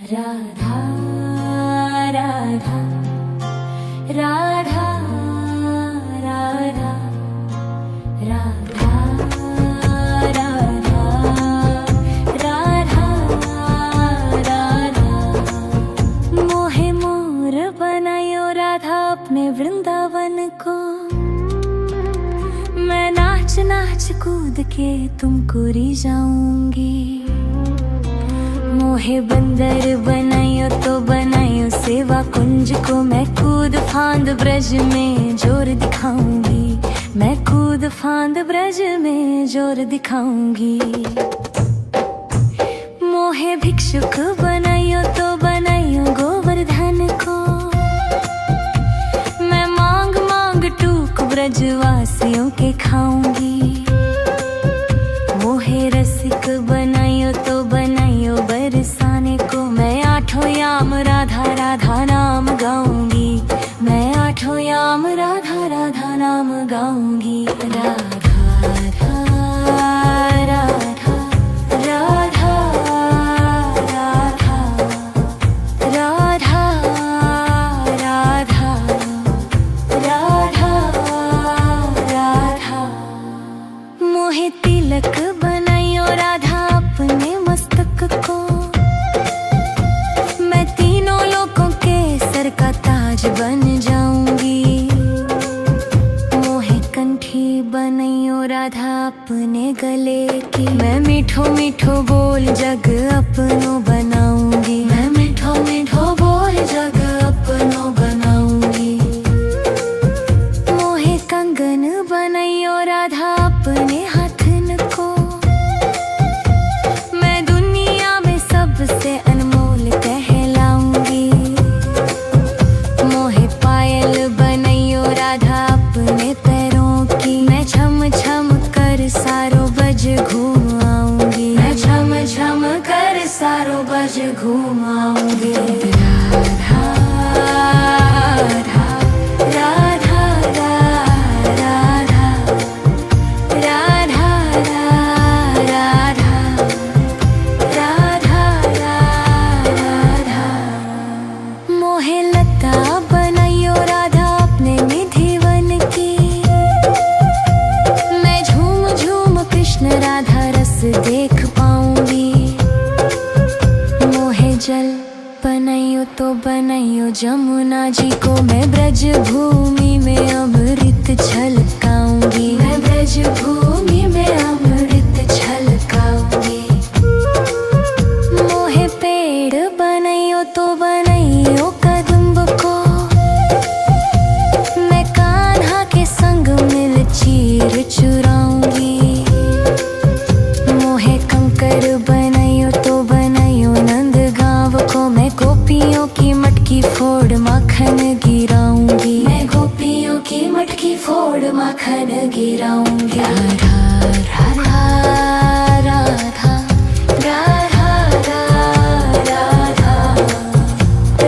राधा राधा राधा राधा राधा राधा राधा राधा मोहे मोर बनायो राधा अपने वृंदावन को। मैं नाच नाच कूद के तुमको रिझाऊंगी। मोहे बंदर बनायो तो बनायो सेवा कुंज को। मैं कूद फांद ब्रज में जोर दिखाऊंगी। मैं कूद फांद ब्रज में जोर दिखाऊंगी। मोहे भिक्षुक बनायो तो बनायो गोवर्धन को। मैं मांग मांग टूक ब्रजवासियों के खाऊंगी। मोहे रसिक बनायो तो बनायो बरसाने को। मैं आठों याम राधा राधा नाम गाऊंगी। मैं आठों याम राधा राधा नाम गाऊंगी। राधा राधा राधा राधा राधा राधा राधा राधा। मोहे तिलक बनायो राधा अपने मस्तक को। मैं तीनों लोगों के सर का ताज बन जाऊंगी। मोहे कंठी बनायो राधा अपने गले की। मैं मीठो मीठो बोल जग अपनो बनाऊंगी। मैं मीठो मीठो बोल जग अपनो बनाऊंगी। मोहे कंगन बनायो राधा अपने हाथन को। मैं दुनिया में सबसे अनमोल कहलाऊंगी। मोहे पायल बनायो राधा अपने पैरों की। मैं छम छम कर सारो बज घूम आऊंगी। मैं छम छम कर सारो बज घूम आऊंगी। राधा राधा राधा राधा राधा राधा राधा राधा। मोहे लता बनायो राधा अपने निधिवन की। मैं झूम झूम कृष्ण राधा रस देख पाऊंगी। मोहे जल बनायो तो बनायो जमुना जी को। मैं ब्रज भूमि में अमृत छलकाऊंगी। मैं ब्रज भूमि में अमृत छलकाऊंगी। मोहे पेड़ बनायो तो बनायो कदम्ब को। मैं कान्हा के संग मिल चीर चुराऊंगी। मोहे कंकर बनायो तो बनायो नंद गांव को। मैं गोपियों की मटकी फोड़ माखन गिराऊंगी। मैं गोपियों की मटकी फोड़ माखन गिराऊंगी। राधा राधा राधा राधा राधा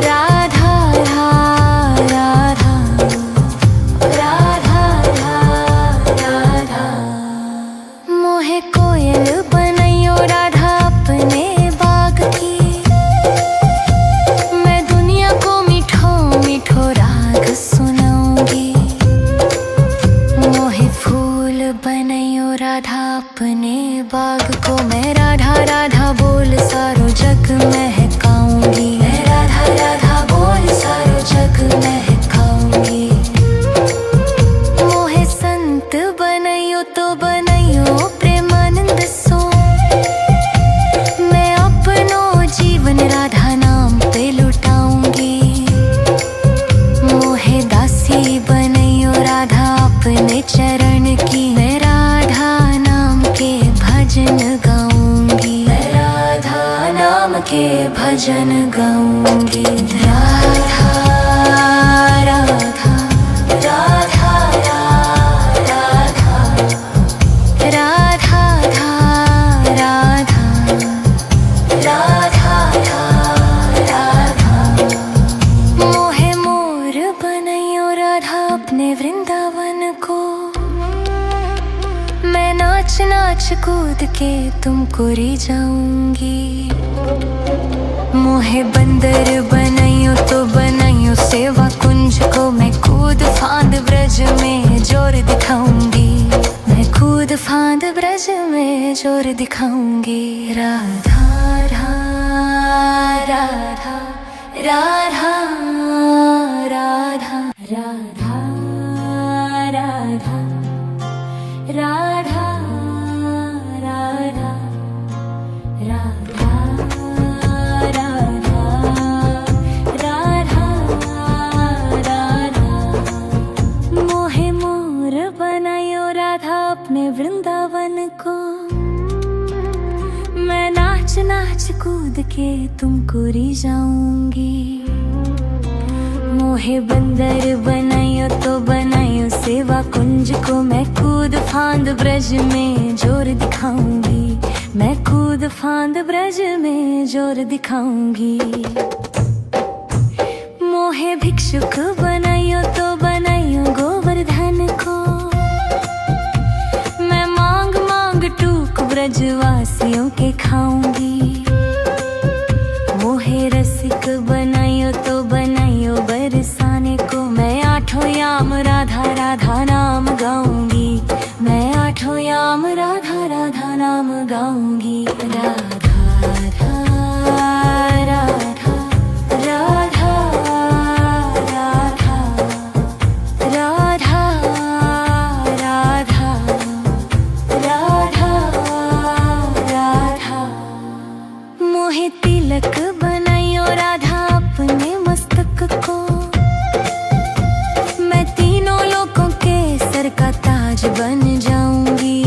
राधा राधा राधा। मोहे कोयल बनायो राधा अपने बाग की। मैं दुनिया को मीठो मीठो राग सुनाऊंगी। मोहे फूल बनायो राधा अपने बाग को। मैं राधा राधा बोल सारो जग महकाऊंगी। मैं राधा राधा बोल सारो जग महकाऊंगी। मोहे संत बनायो तो बनायो प्रेमानंद सो। मैं अपनो जीवन राधा नाम पे लुटाऊंगी। मोहे दासी बनायो राधा अपने चरण की। मैं राधा नाम के भजन गाऊंगी। मैं राधा नाम के भजन गाऊंगी। राधा राधा राधा राधा राधा राधा राधा राधा। मोहे मोर बनायो राधा अपने वृंदावन को। मैं नाच नाच कूद के तुमको रिझाऊंगी। मोहे मोहे बंदर बनाइयो तो बनाइयो सेवा कुंज को मैं कूद फांद ब्रज में जोर दिखाऊंगी, मैं कूद फांद ब्रज में जोर दिखाऊंगी। राधा राधा राधा राधा राधा राधा राधा राधा राधा राधा राधा मोहे मोर बनायो राधा अपने वृंदावन को, मैं नाच नाच कूद के तुमको रिझाऊंगी। मोहे बंदर बनायो तो बनायो सेवा कुंज को मैं कूद फांद ब्रज में जोर दिखाऊंगी, मैं कूद फांद ब्रज में जोर दिखाऊंगी। मोहे भिक्षुक बनायो तो बनायो गोवर्धन को, मैं मांग मांग टूक ब्रजवासियों के खाऊंगी। मोहे रसिक बनायो तो बनायो बरसाने को, मैं आठों याम राधा राधा नाम गाऊंगी, मैं आठों याम राधा राधा नाम गाऊंगी। राधा राधा राधा राधा राधा राधा राधा राधा मोहे तिलक बनायो राधा अपने मस्तक को, मैं तीनों लोगों के सर का ताज बन जाऊंगी।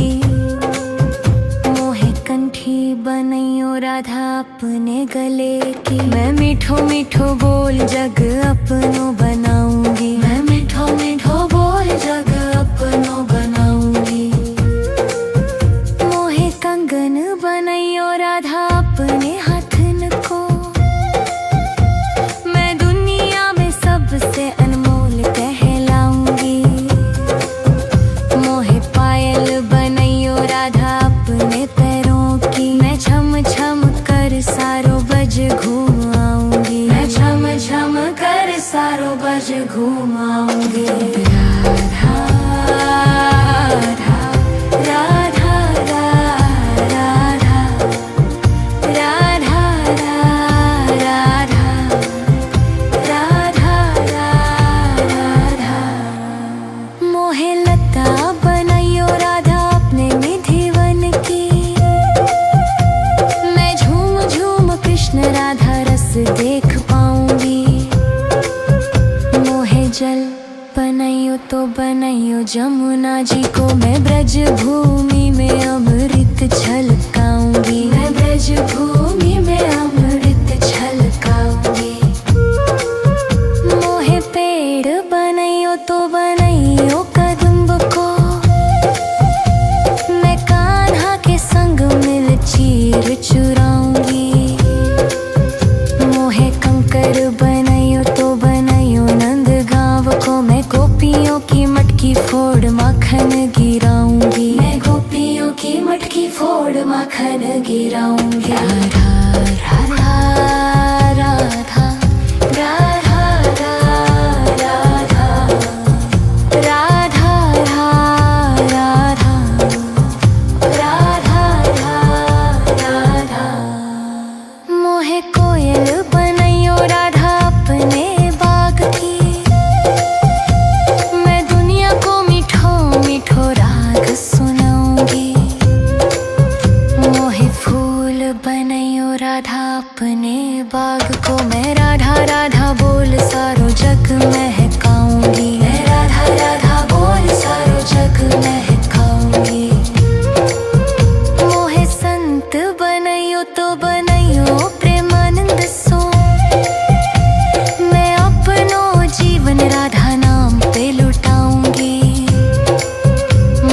मोहे कंठी बनायो राधा अपने गले की, मैं मीठो मीठो बोल जग अपनो बनाऊंगी, मैं मीठो मीठो बोल जग अपनो बनाऊंगी। मोहे कंगन बनायो राधा अपने हाथन को, मैं दुनिया में सबसे अनमोल कहलाऊंगी। मोहे पायल बनायो राधा अपने पैरों की, मैं छम छम कर सारो बज घूम आऊंगी, मैं छम छम कर सारो बज घूम आऊंगी। राधा राधा राधा राधा राधा राधा राधा मोहे लता बनायो राधा अपने निधिवन की, मैं झूम झूम कृष्ण राधा रस देख पाऊंगी। मोहे जल बनायो तो बनायो जमुना जी को, मैं ब्रज भूमि में अमृत छलकाऊंगी, मैं ब्रज भूमि में अमृत छलकाऊंगी। मोहे पेड़ बनायो तो बनायो कदम्ब को, मैं कान्हा के संग मिल चीर चुराऊंगी। मोहे कंकर बनायो तो बनायो नंद गांव को, मैं गोपियों की मटकी फोड़ माखन गिराऊंगी, मैं गोपियों की मटकी फोड़ माखन गिराऊंगी। राधा राधा राधा राधा राधा राधा राधा राधा राधा मोहे कोयल बनायो राधा अपने बाग की, मैं दुनिया को मीठो मीठो राग सुनाऊंगी। मोहे फूल बनायो राधा अपने बाग को, मैं राधा राधा बोल सारो जग महकाऊंगी, मैं राधा राधा बोल सारो जग महकाऊंगी। मोहे संत बनायो तो बनायो प्रेमानंद सो, मैं अपनो जीवन राधा नाम पे लुटाऊंगी।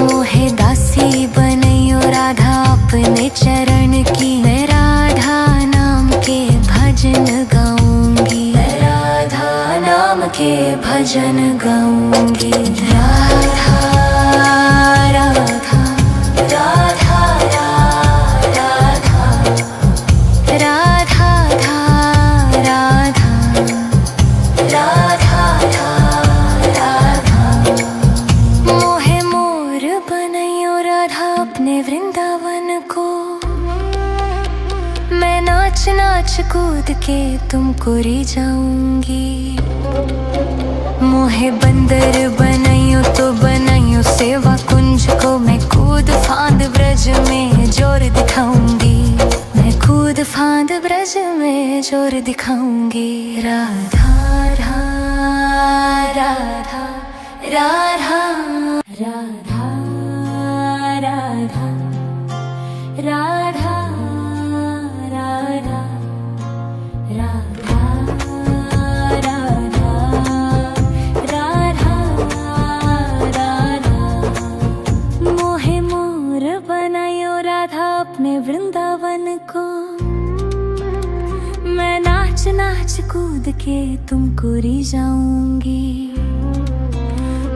मोहे दासी बनायो राधा अपने चरण की, मैं राधा नाम के भजन गाऊंगी, मैं राधा नाम के भजन गाऊंगी। राधा राधा राधा राधा राधा कूद के तुमको री जाऊंगी। मोहे बंदर बनाइयो तो बनाइयो सेवा कुंज को, मैं कूद फांद ब्रज में जोर दिखाऊंगी। मैं कूद फांद ब्रज में जोर दिखाऊंगी। राधा राधा राधा राधा राधा राधा राधा राधा राधा राधा राधा। मोहे मोर बनायो राधा अपने वृंदावन को, मैं नाच नाच कूद के तुमको री जाऊंगी।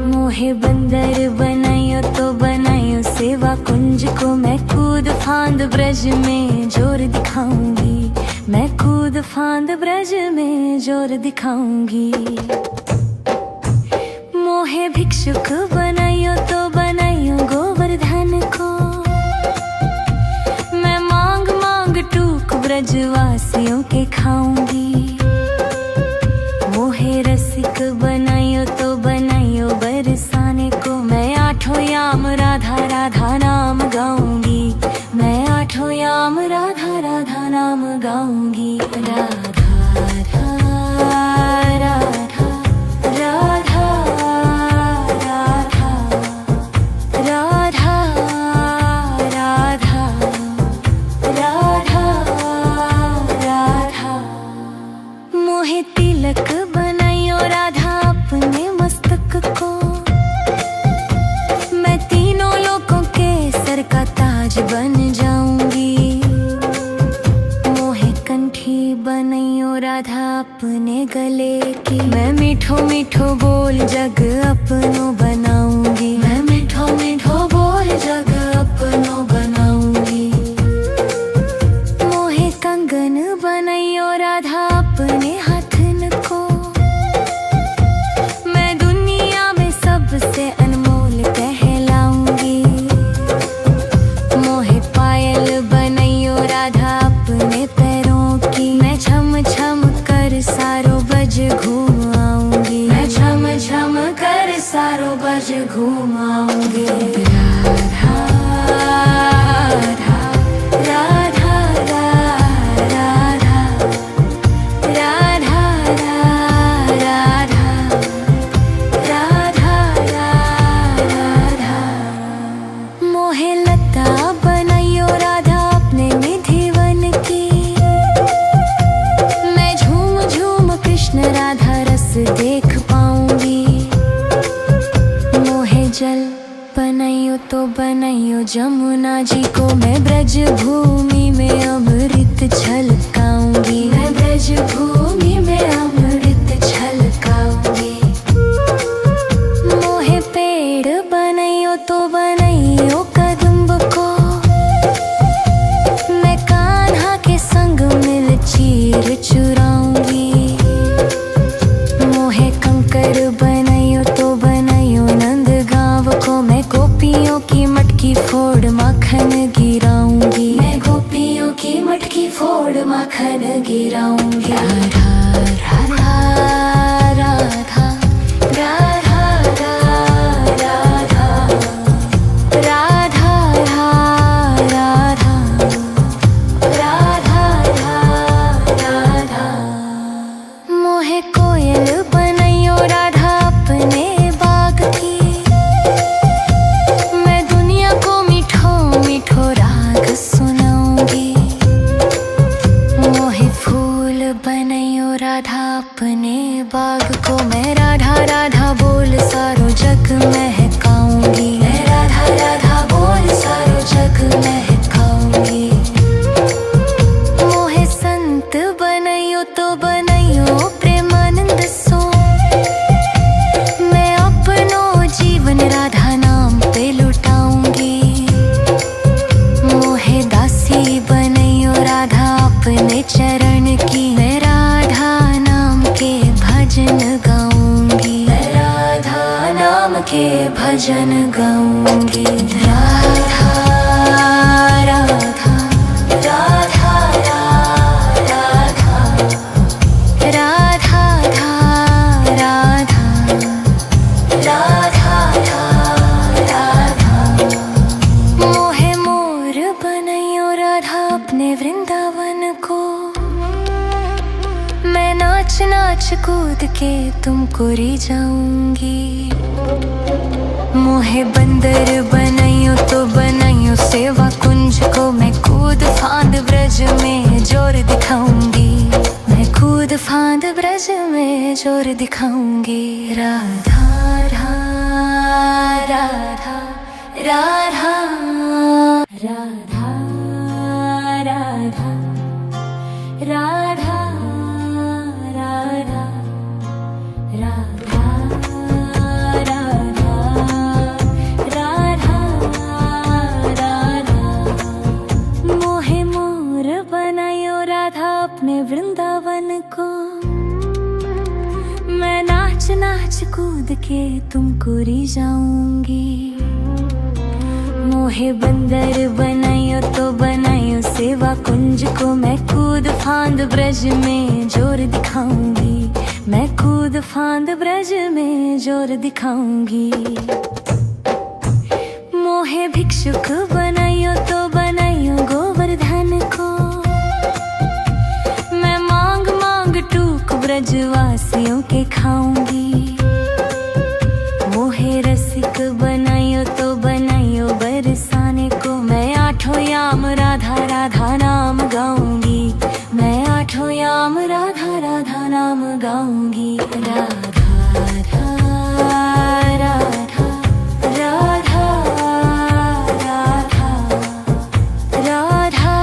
मोहे बंदर बनायो तो बनायो सेवा कुंज को, मैं कूद फांद ब्रज में जोर दिखाऊंगी। मैं कूद फांद ब्रज में जोर दिखाऊंगी। मोहे भिक्षुक बनायो तो बनायो गोवर्धन को, मैं मांग मांग टूक ब्रजवासियों के खाऊंगी। मोहे रसिक बनायो तो बनायो बरसाने को, मैं आठों याम राधा राधा नाम गाऊंगी। मैं आठों याम राधा राधा नाम गाऊंगी। राधा राधा राधा राधा राधा राधा राधा राधा। मोहे तिलक बनायो राधा अपने मस्तक को, मैं तीनों लोगों के सर का ताज बन जाऊंगी। मोहे कंठी बनायो राधा अपने गले की, मैं मीठो मीठो बोल जग अपनो बनाऊंगी। मैं मीठो मीठो बोल जग अपनो बनाऊंगी। मोहे कंगन बनायो राधा अपने हाथन को, मैं दुनिया में सबसे अनमोल कहलाऊंगी। मोहे पायल बनायो राधा अपने पैरों की, मैं छम छम कर सारो बज घूम आऊंगी। मैं छम छम कर सारो बज घूम आऊंगी। राधा राधा राधा राधा राधा राधा राधा राधा। मोहे लता बनायो राधा अपने निधिवन की, मैं झूम झूम कृष्ण राधा रस देख पाऊंगी। मोहे जल बनायो तो बनायो जमुना जी को, मैं ब्रज भूमि में अमृत छलकाऊंगी। मैं ब्रज भूमि में अमृत छलकाऊंगी। मोहे पेड़ बनायो तो बनायो कदम्ब को, मैं कान्हा के संग मिल चीर चुराऊंगी। मोहे कंकर बनायो तो बनायो नंद गांव को, मैं गोपियों की मटकी फोड़ माखन गिराऊंगी। मैं गोपियों की मटकी फोड़ माखन गिराऊंगी। राधा राधा राधा राधा राधा राधा राधा राधा राधा। मोहे कोयल बनायो राधा अपने बाग की, मैं दुनिया को मीठो मीठो राग सुनाऊंगी। मोहे फूल बनायो राधा अपने बाग को, मैं राधा राधा बोल सारो जग महकाऊंगी। मैं राधा राधा बोल सारो जग महकाऊंगी। मोहे संत बनायो तो बनायो प्रेमानंद सो, मैं अपनो जीवन राधा नाम पे लुटाऊंगी। मोहे दासी बनायो राधा अपने चरण की, मैं राधा नाम के भजन गाऊंगी। मैं राधा नाम के भजन गाऊंगी। राधा राधा राधा राधा नाच नाच कूद के तुमको री जाऊंगी। मोहे बंदर बनाइयो तो बनाइयो सेवा कुंज को, मैं कूद फांद ब्रज में जोर दिखाऊंगी। मैं कूद फांद ब्रज में जोर दिखाऊंगी। राधा राधा राधा राधा राधा राधा राधा राधा राधा राधा राधा। मोहे मोर बनायो राधा अपने वृंदावन को, मैं नाच नाच कूद के तुमको री जाऊंगी। मोहे बंदर बनाइयो तो बनाइयो सेवा कुंज को, मैं कूद फांद ब्रज में जोर दिखाऊंगी। मैं कूद फांद ब्रज में जोर दिखाऊंगी। मोहे भिक्षुक बनाइयो तो बनाइयो गोवर्धन को, मैं मांग मांग टूक ब्रजवासियों के खाऊंगी। मोहे रसिक बनाइयो तो बनाइयो बरसाने को, मैं आठों याम राधा राधा नाम गाऊंगी। मैं आठों याम राधा राधा नाम गाऊंगी। राधा राधा राधा राधा राधा राधा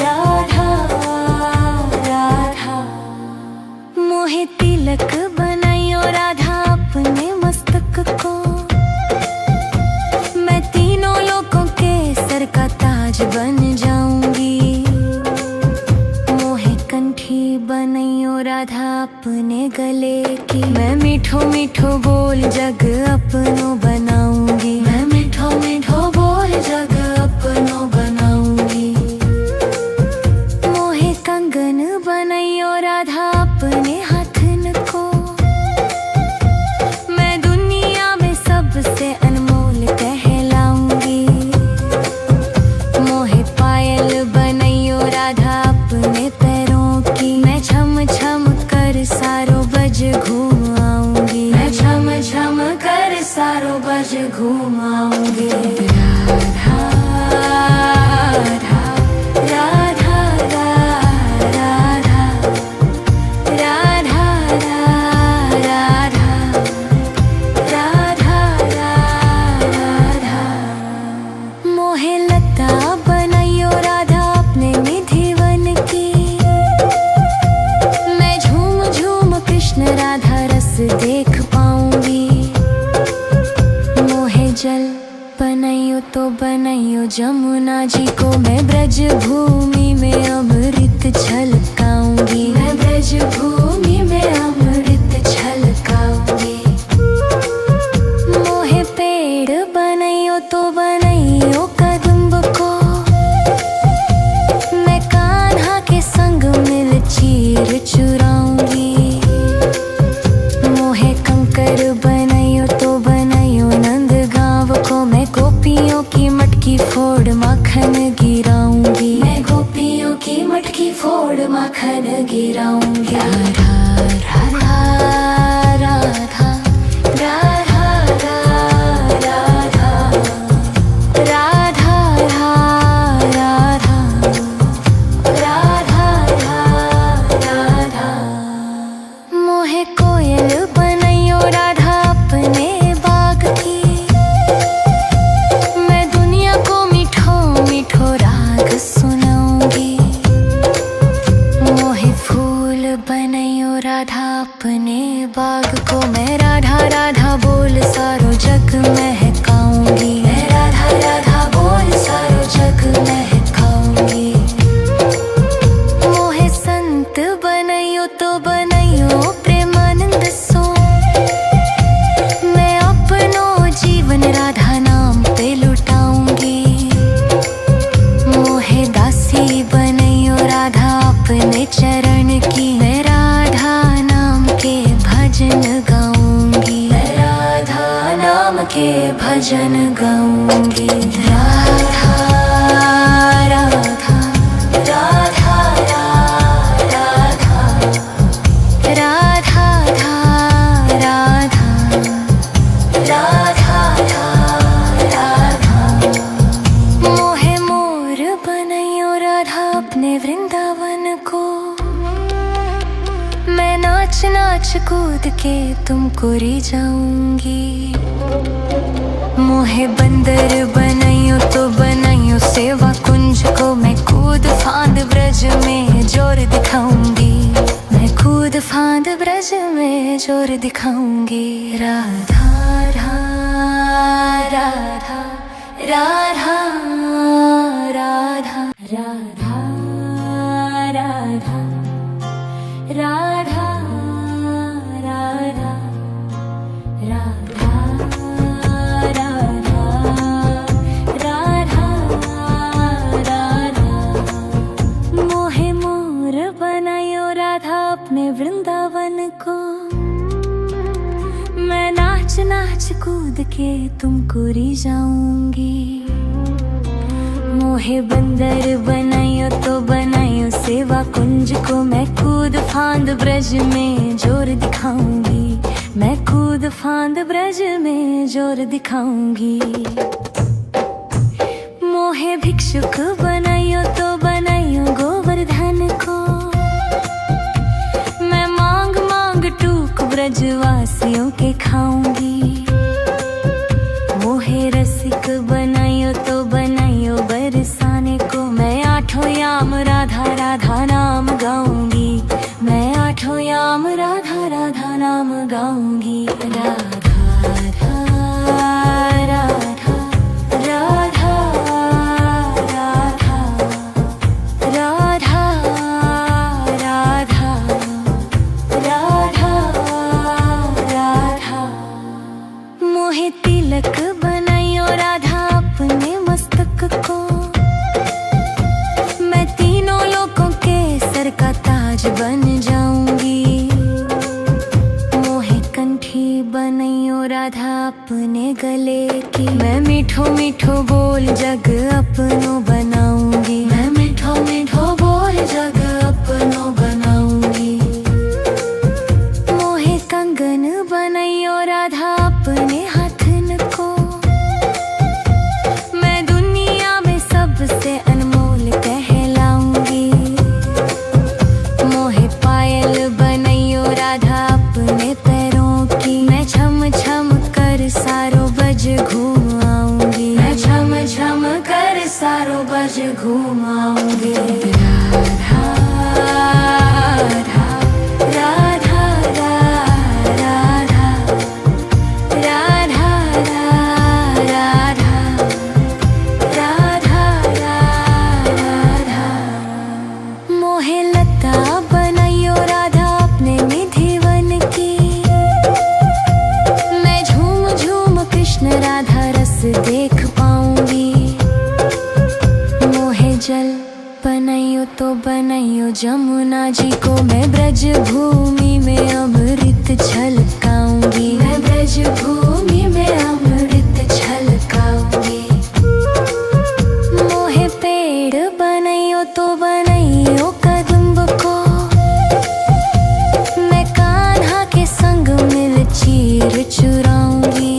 राधा राधा। मोहे तिलक बनाइयो राधा अपने मस्तक को, मैं तीनों लोगों के सर का ताज बन जाऊंगी। मोहे कंठी बनाइयो राधा अपने गले की, मैं मीठो मीठो बोल जग अपनो बनाऊंगी। मैं मीठो मीठो बोल जग अपनो बनाऊंगी। मोहे कंगन बनाइयो राधा अपने हाथन को, मैं दुनिया में सबसे अनमोल कहलाऊंगी। मोहे पायल बनाइयो राधा अपने पैरों की, मैं छम छम कर सारो बज घूम आऊंगी। मैं छम छम कर सारो बज घूम आऊंगी। राधा राधा राधा राधा राधा राधा राधा राधा। मोहे लता बनाइयो राधा अपने निधिवन की, मैं झूम झूम कृष्ण राधा रस देख पाऊंगी। मोहे जल बनाइयो तो बनाइयो जमुना जी को, मैं ब्रज भूमि में अमृत छलकाऊंगी। मैं ब्रज भूमि में अमृत छलकाऊंगी। मोहे पेड़ बनाइयो तो बनाइयो कदम्ब को, मैं कान्हा के संग मिल चीर चुराऊंगी। मोहे कंकर बनाइयो तो बनाइयो नंद गांव को, मैं गोपियों की मटकी फोड़ माखन गिराऊंगी। मैं गोपियों की मटकी फोड़ माखन गिराऊंगी। राधा राधा राधा राधा राधा राधा राधा राधा राधा। मोहे कोयल बनाइयो राधा अपने बाग की, मैं दुनिया को मीठो मीठो राग सुनाऊंगी। मोहे फूल बनाइयो राधा अपने बाग को, मैं राधा राधा बोल सारो जग महकाऊंगी। मैं राधा राधा बोल सारो जग महकाऊंगी। मोहे संत बनाइयो तो बनाइयो प्रेमानंद सो, मैं अपनो जीवन राधा नाम पे लुटाऊंगी। मोहे दासी बनाइयो राधा अपने चरण की, मैं राधा नाम के भजन गाऊंगी। मैं राधा नाम के भजन गाऊंगी। राधा राधा राधा राधा वृंदावन को। मैं नाच नाच कूद के तुमको री जाऊंगी। मोहे बंदर बनाइयो तो बनाइयो सेवा कुंज को। मैं कूद फांद ब्रज में जोर दिखाऊंगी। मैं कूद फांद ब्रज में जोर दिखाऊंगी। राधा राधा राधा राधा राधा राधा राधा राधा राधा राधा राधा राधा। मोहे मोर बनायो राधा अपने वृंदावन को। मैं नाच नाच कूद के तुमको री जाऊंगी। मोहे बंदर बनाइयो तो बनाइयो सेवा कुंज को। मैं कूद फांद ब्रज में जोर दिखाऊंगी। मैं कूद फांद ब्रज में जोर दिखाऊंगी। मोहे भिक्षुक बनाइयो तो बनाइयो गोवर्धन को। मैं मांग मांग टूक ब्रजवासियों के खाऊंगी। मोहे रसिक बनाइयो तो बनाइयो बरसाने को। मैं आठों याम राधा राधा नाम गाऊंगी। मैं आठों याम राधा राधा नाम गाऊंगी। राधा राधा राधा राधा राधा राधा राधा राधा। मोहे तिलक बनाइयो राधा अपने मस्तक को। मैं तीनों लोगों के सर का ताज बन जाऊंगी। मोहे कंठी बनाइयो राधा अपने गले की। मैं मीठो मीठो बोल जग अपनो बनाऊंगी। मैं मीठो मीठो बोल जग अपनो बनाऊंगी। मोहे कंगन बनाइयो राधा अपने हाथन को। मैं दुनिया में सबसे अनमोल कहलाऊंगी। मोहे पायल बनाइयो राधा अपने पैरों की। मैं छम छम कर सारो बज घूम आऊंगी। मैं छम छम कर सारो बज घूम आऊंगी। राधा राधा राधा राधा राधा राधा राधा राधा। मोहे लता बनाइयो राधा अपने निधिवन की। मैं झूम झूम कृष्ण राधा रस देख पाऊंगी। मोहे जल बनाइयो तो बनाइयो जमुना जी को। मैं ब्रज भूमि में अमृत छलकाऊंगी। मैं ब्रज भूमि में अमृत छलकाऊंगी। मोहे पेड़ बनाइयो तो बनाइयो कदम्ब को। मैं कान्हा के संग मिल चीर चुराऊंगी।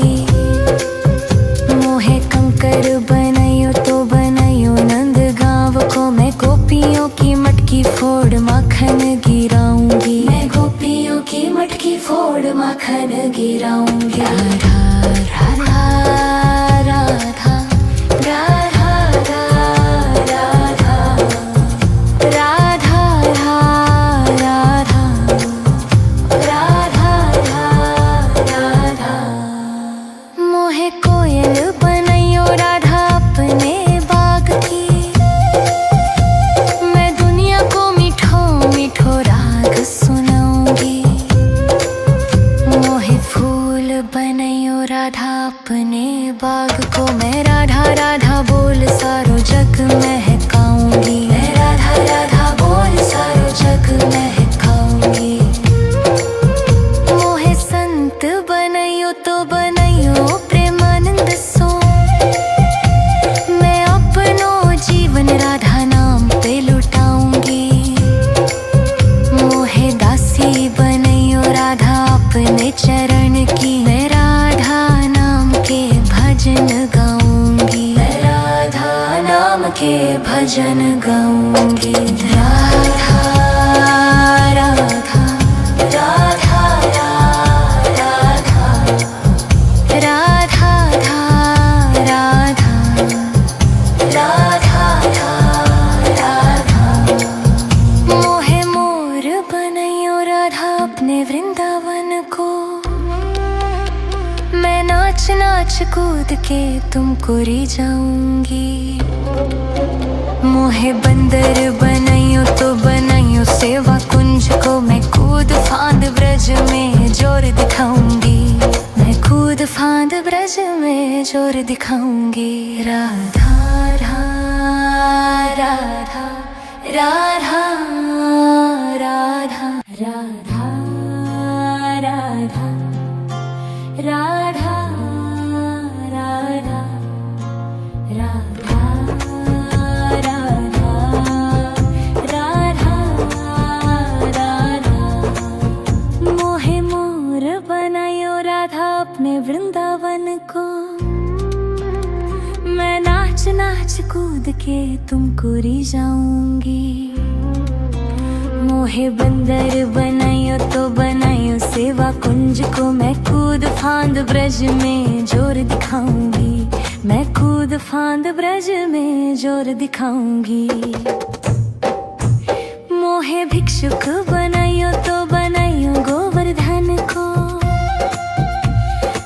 मोहे कंकर बनाइयो तो बनाइयो नंद गांव को। मैं गोपियों की मटकी फोड़ माखन गिराऊंगी। मैं गोपियों की मटकी फोड़ माखन गिराऊंगी। राधा राधा राधा राधा राधा राधा राधा राधा राधा। मोहे कोयल बनाइयो राधा अपने बाग की। मैं दुनिया को मीठो मीठो राग सुनाऊंगी। मोहे फूल बनाइयो राधा अपने बाग को। मैं राधा राधा बोल सारो जग महकाऊंगी। मैं राधा राधा बोल सारो जग महकाऊंगी। मोहे संत बनाइयो तो बनाइयो प्रेमानंद सो। मैं अपनो जीवन राधा नाम पे लुटाऊंगी। मोहे दासी बनाइयो राधा अपने चरण की। मैं राधा नाम के भजन गाऊंगी। मैं राधा नाम के भजन गाऊंगी। नाच कूद के तुमको री जाऊंगी। मोहे बंदर बनाइयो तो बनाइयो सेवा कुंज को, मैं कूद फांद ब्रज में जोर दिखाऊंगी। मैं कूद फांद ब्रज में जोर दिखाऊंगी। राधा राधा राधा राधा राधा राधा राधा राधा राधा राधा राधा। मोहे मोर बनायो राधा अपने वृंदावन को, मैं नाच नाच कूद के तुमको री जाऊंगी। मोहे बंदर बनायो तो बनायो सेवा कुंज को, मैं कूद फांद ब्रज में जोर दिखाऊंगी। मैं कूद फांद ब्रज में जोर दिखाऊंगी। मोहे भिक्षुक बनायो तो बनायो गोवर्धन को,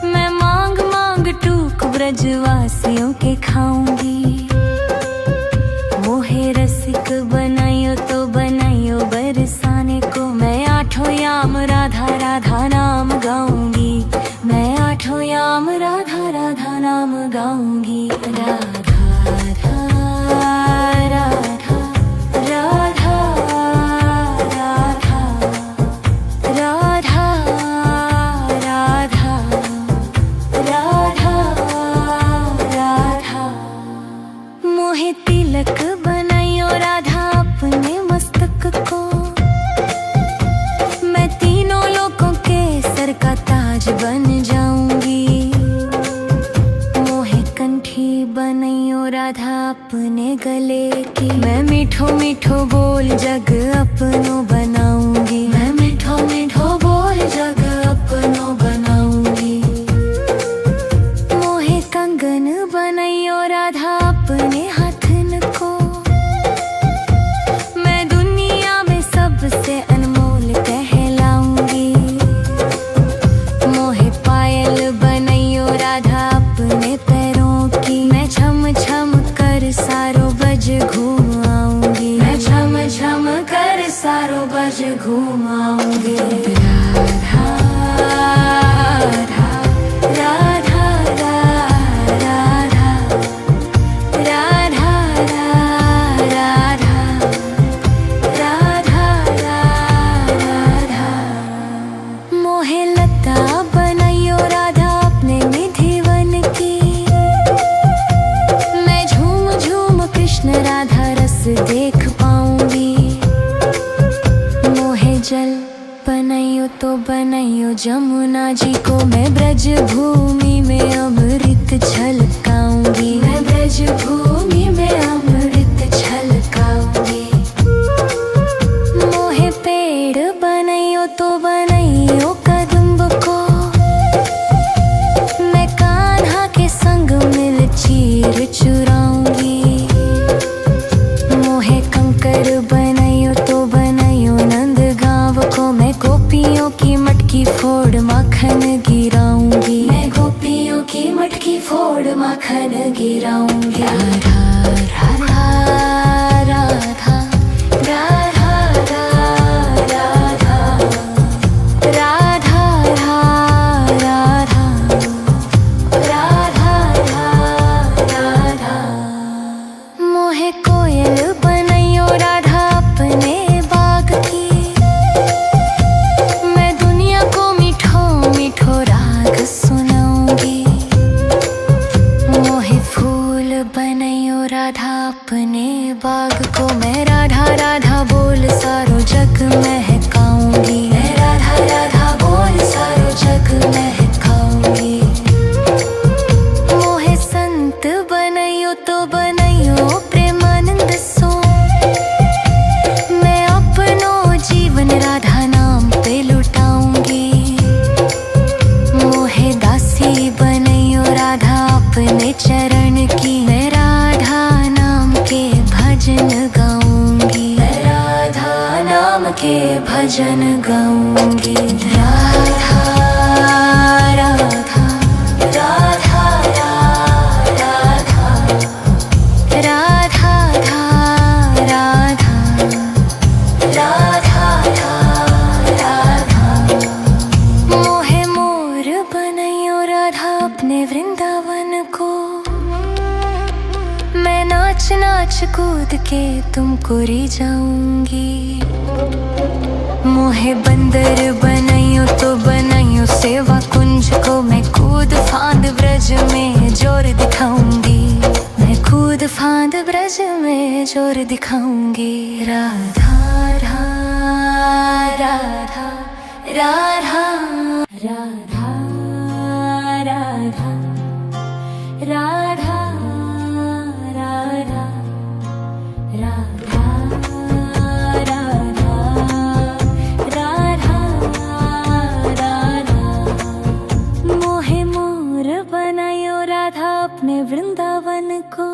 मैं मांग मांग टूक ब्रजवासियों के खाऊंगी। मोहे रसिक बनायो तो बनायो बरसाने को, मैं आठों याम राधा राधा नाम गाऊंगी। मैं आठों याम राधा राधा नाम गाऊंगी। राधा राधा राधा राधा राधा राधा राधा राधा। मोहे तिलक बनायो राधा अपने मस्तक को, मैं तीनों लोगों के सर का ताज बन जाऊंगी। मोहे कंठी बनायो राधा अपने गले की, मैं मीठो मीठो बोल जग अपनो बनाऊंगी। मैं मीठो मीठो बोल जग अपनो बनाऊंगी। मोहे कंगन बनायो राधा अपने हाथन को, मैं दुनिया में सबसे अनमोल कहलाऊंगी। मोहे पायल बनायो राधा अपने पैरों की, मैं छम छम कर सारो बज घूम आऊंगी। मैं छम छम कर सारो बज घूम आऊंगी। राधा राधा राधा राधा राधा राधा राधा राधा। मोहे लता बनायो राधा अपने निधिवन की, मैं झूम झूम कृष्ण राधा रस देख पाऊंगी। मोहे जल बनायो तो बनायो जमुना जी को, मैं ब्रज भूमि में अमृत छलकाऊंगी। मैं ब्रज भूमि में अमृत छलकाऊंगी। मोहे पेड़ बनायो तो बनायो कदम्ब को, मैं कान्हा के संग मिल चीर चुराऊंगी। मोहे कंकर बनायो तो बनायो नंद गाँव को, मैं गोपियों की मटकी फोड़ माखन गिराऊंगी। मैं गोपियों की मटकी फोड़ माखन गिराऊंगी। राधा राधा राधा राधा राधा राधा राधा राधा राधा। मोहे कोयल बनायो राधा अपने बाग की, मैं दुनिया को मीठो मीठो राग सुनाऊंगी। मोहे फूल बनायो राधा अपने बाग को, मैं राधा राधा बोल सारो जग महकाऊंगी। मैं राधा राधा बोल सारो जग महकाऊंगी। मोहे संत बनायो तो बनायो प्रेमानंद सो, मैं अपनो जीवन राधा नाम पे लुटाऊंगी। मोहे दासी बनायो राधा अपने चरण की, मैं राधा नाम के भजन गाऊंगी। मैं राधा नाम के भजन गाऊंगी। राधा राधा राधा कूद के तुमको री जाऊंगी। मोहे बंदर बनाइयो तो बनाइयो सेवा कुंज को, मैं कूद फांद ब्रज में जोर दिखाऊंगी। मैं कूद फांद ब्रज में जोर दिखाऊंगी। राधा राधा राधा राधा राधा राधा राधा राधा राधा राधा राधा। मोहे मोर बनायो राधा अपने वृंदावन को,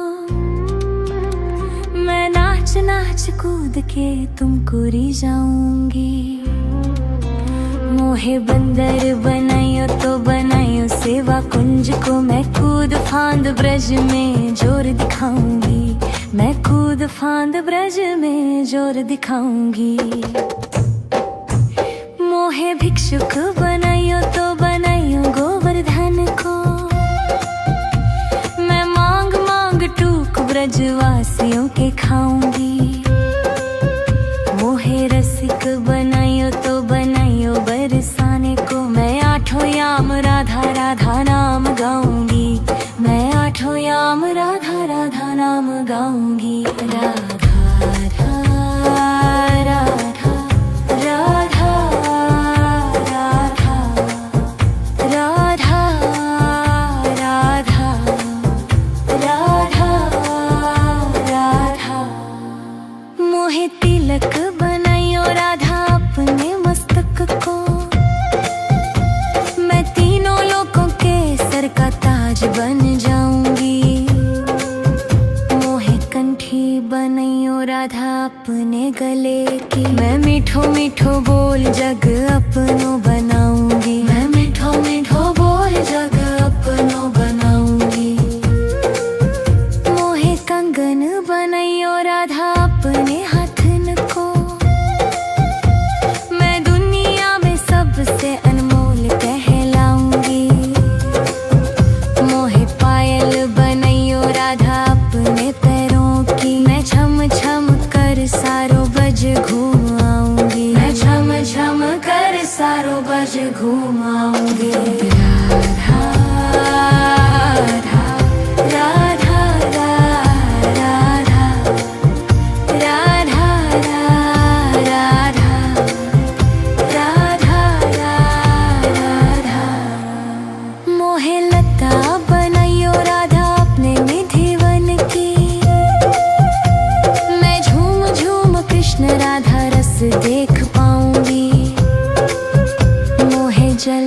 मैं नाच नाच कूद के तुमको री जाऊंगी। मोहे बंदर बनाइयो तो बनाइयो सेवा कुंज को, मैं कूद फांद ब्रज में जोर दिखाऊंगी। मैं कूद फांद ब्रज में जोर दिखाऊंगी। मोहे भिक्षुक बनाइयो तो बनाइयो गोवर्धन को, मैं मांग मांग टूक ब्रजवासियों के खाऊंगी। मोहे रसिक बनाइयो तो बनाइयो बरसाने को, मैं आठों याम राधा राधा नाम गाऊंगी। मैं आठों याम राधा राधा नाम गाऊंगी। राधा राधा राधा राधा राधा राधा राधा राधा। मोहे तिलक बनाइयो राधा अपने मस्तक को, मैं तीनों लोगों के सर का ताज बन जाऊंगी। मोहे कंठी बनाइयो राधा अपने गले की, मैं मीठो मीठो बोल जग अपनो बनाऊंगी। मैं मीठो मीठो बोल जग अपनो बनाऊंगी। मोहे कंगन बनाइयो राधा अपने हाथन को, मैं दुनिया में सबसे अनमोल कहलाऊंगी। मोहे पायल बनाइयो राधा अपने पैरों की, मैं छम छम कर सारो बज घूम आऊंगी। मैं छम छम कर सारो बज घूम आऊंगी। राधा राधा राधा राधा राधा राधा राधा राधा। मोहे लता बनाइयो राधा अपने निधिवन की, मैं झूम झूम कृष्ण राधा रस देख पाऊंगी। मोहे जल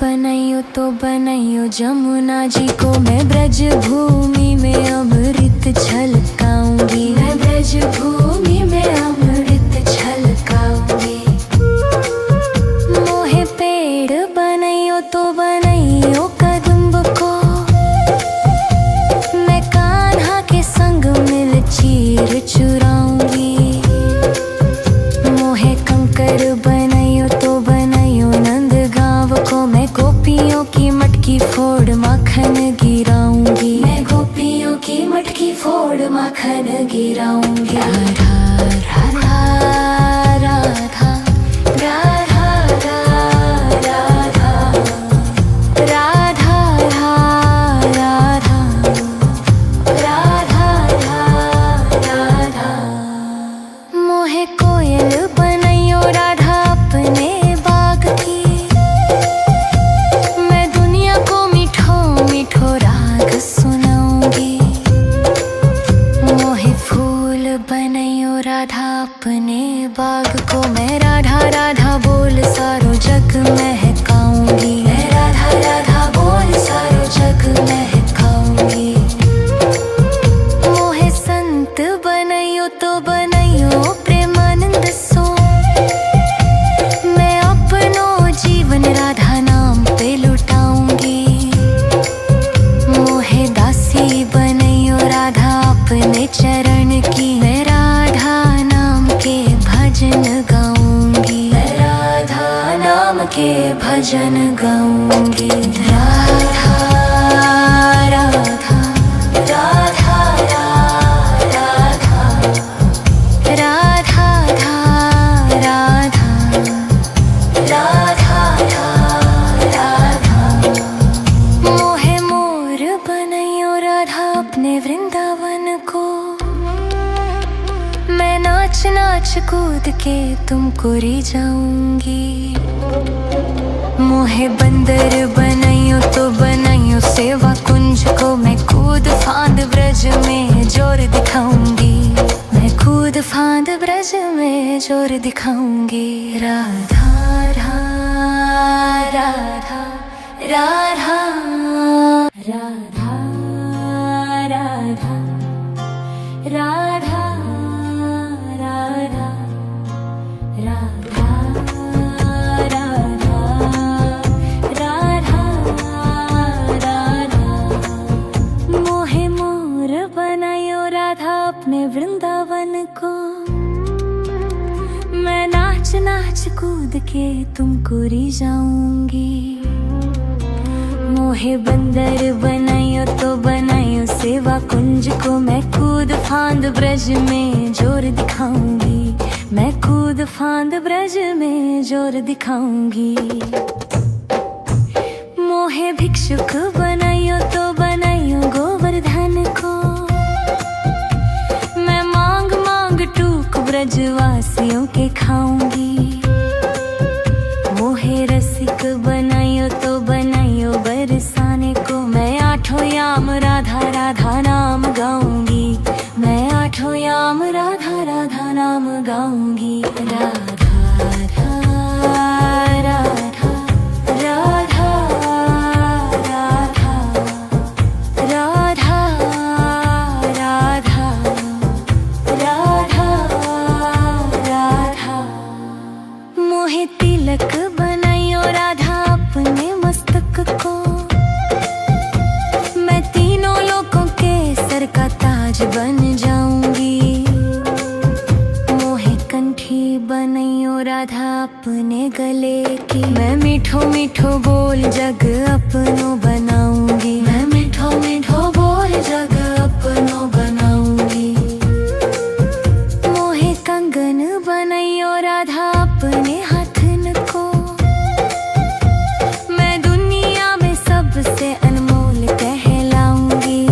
बनाइयो तो बनाइयो जमुना जी को, मैं ब्रज भूमि में अमृत छलकाऊंगी। मैं ब्रज भूमि में अमृत छलकाऊंगी। मोहे पेड़ बनाइयो तो बनाइयो कदम्ब को, मैं कान्हा के संग मिल चीर चुराऊंगी। मोहे कंकर बनाइयो तो बनाइयो नंद गाँव को, मैं गोपियों की मटकी फोड़ माखन गिराऊंगी। मैं गोपियों की मटकी फोड़ माखन गिराऊंगी। राधा राधा राधा राधा राधा राधा राधा राधा राधा। मोहे कोयल बनाइयो राधा अपने बाग की, मैं दुनिया को मीठो मीठो राग सुनाऊंगी। मोहे फूल बनाइयो राधा अपने बाग को, मैं राधा राधा बोल सारो जग महकाऊंगी। मैं राधा राधा बोल सारो जग महकाऊंगी। मोहे संत बनाइयो तो बनाइयो प्रेमानंद सो, मैं अपनो जीवन राधा नाम पे लुटाऊंगी। मोहे दासी बनाइयो राधा अपने चरण की, मैं राधा नाम के भजन गाऊंगी। मैं राधा नाम के भजन गाऊंगी। राधा राधा राधा राधा कूद के तुमको री जाऊंगी। मोहे बंदर बनाइयो तो बनाइयो सेवा कुंज को, मैं कूद फांद ब्रज में जोर दिखाऊंगी। मैं कूद फांद ब्रज में जोर दिखाऊंगी। राधा राधा राधा राधा राधा राधा राधा राधा राधा राधा राधा। मोहे मोर बनायो राधा अपने वृंदावन को, मैं नाच नाच कूद के तुमको री जाऊंगी। मोहे बंदर बनाइयो तो बनाइयो सेवा कुंज को, मैं कूद फांद ब्रज में जोर दिखाऊंगी। मैं कूद फांद ब्रज में जोर दिखाऊंगी। मोहे भिक्षुक बनाइयो तो बनाइयो गोवर्धन को, मैं मांग मांग टूक ब्रजवासियों के खाऊंगी। मोहे रसिक बनाइयो तो बनाइयो बरसाने को, मैं आठों याम राधा राधा नाम गाऊंगी। मैं आठों याम राधा राधा नाम गाऊंगी। राधा राधा राधा राधा राधा राधा राधा राधा। मोहे तिलक बनाइयो राधा अपने मस्तक को, मैं तीनों लोगों के सर का ताज बन जाऊंगी। मोहे कंठी बनाइयो राधा अपने गले की, मैं मीठो मीठो बोल जग अपनो बनाऊंगी। मैं मीठो मीठो बोल जग अपनो बनाऊंगी। मोहे कंगन बनाइयो राधा अपने हाथन को, मैं दुनिया में सबसे अनमोल कहलाऊंगी।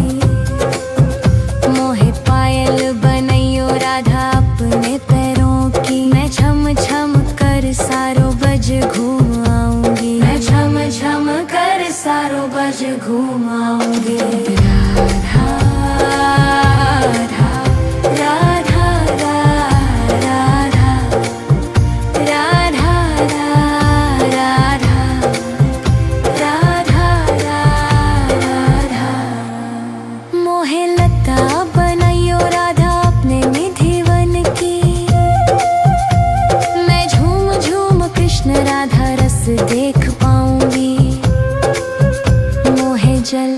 मोहे पायल बनाइयो राधा अपने पैरों की, मैं छम छम कर सारो बज घूम आऊंगी। मैं छम छम कर सारो बज घूम आऊंगी। राधा राधा राधा राधा राधा राधा राधा राधा। मोहे लता बनाइयो राधा अपने निधिवन की, मैं झूम झूम कृष्ण राधा रस देख पाऊंगी। मोहे जल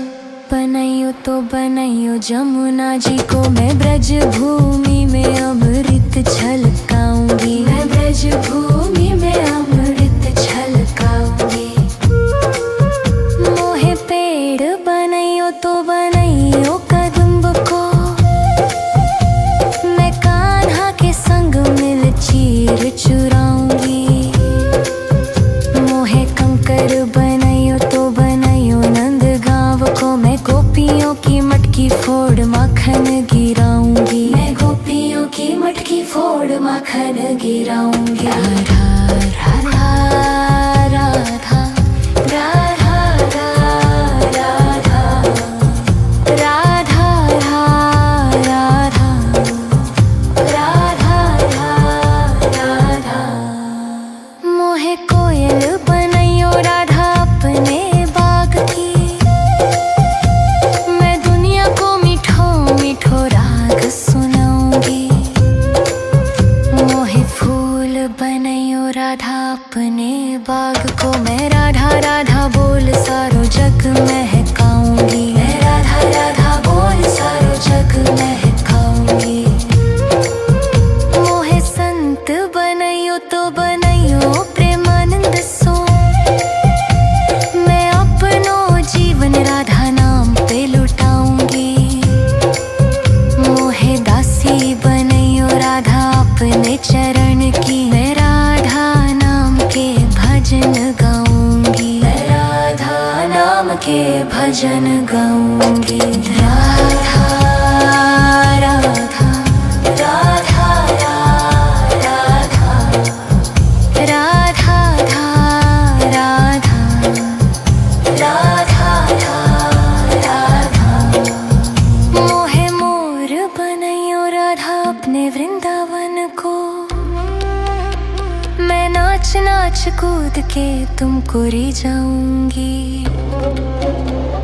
बनाइयो तो बनाइयो जमुना जी को, मैं ब्रज भूमि में अमृत छलकाऊंगी। मैं ब्रज भूमि में अमृत छलकाऊंगी। मोहे पेड़ बनाइयो तो बनाइयो कदम्ब को, मैं कान्हा के संग मिल चीर चुराऊंगी। मोहे कंकर बनाइयो तो बनाइयो नंद गांव को, मैं गोपियों की मटकी फोड़ माखन गिराऊंगी। मैं गोपियों की मटकी फोड़ माखन गिराऊंगी। राधा राधा राधा राधा राधा राधा राधा राधा राधा। मोहे कोयल बनाइयो राधा अपने बाग की, मैं दुनिया को मीठो मीठो राग सुनाऊंगी। मोहे फूल बनाइयो राधा अपने बाग को, मैं राधा राधा बोल सारो जग महकाऊंगी। मैं राधा राधा बोल सारो जग महकाऊंगी। मोहे संत बनाइयो तो बनाइयो प्रेमानंद सो, मैं अपनो जीवन राधा नाम पे लुटाऊंगी। मोहे दासी बनाइयो राधा अपने चरण की, मैं राधा नाम के भजन गाऊंगी। मैं राधा नाम के भजन गाऊंगी। राधा राधा राधा राधा नाच नाच कूद के तुमको री जाऊंगी।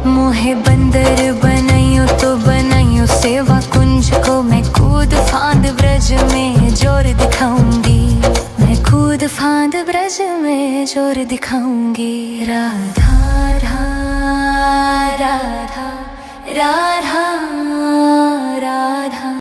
मोहे बंदर बनाइयो तो बनाइयो सेवा कुंज को, मैं कूद फांद ब्रज में जोर दिखाऊंगी। मैं कूद फांद ब्रज में जोर दिखाऊंगी। राधा राधा राधा राधा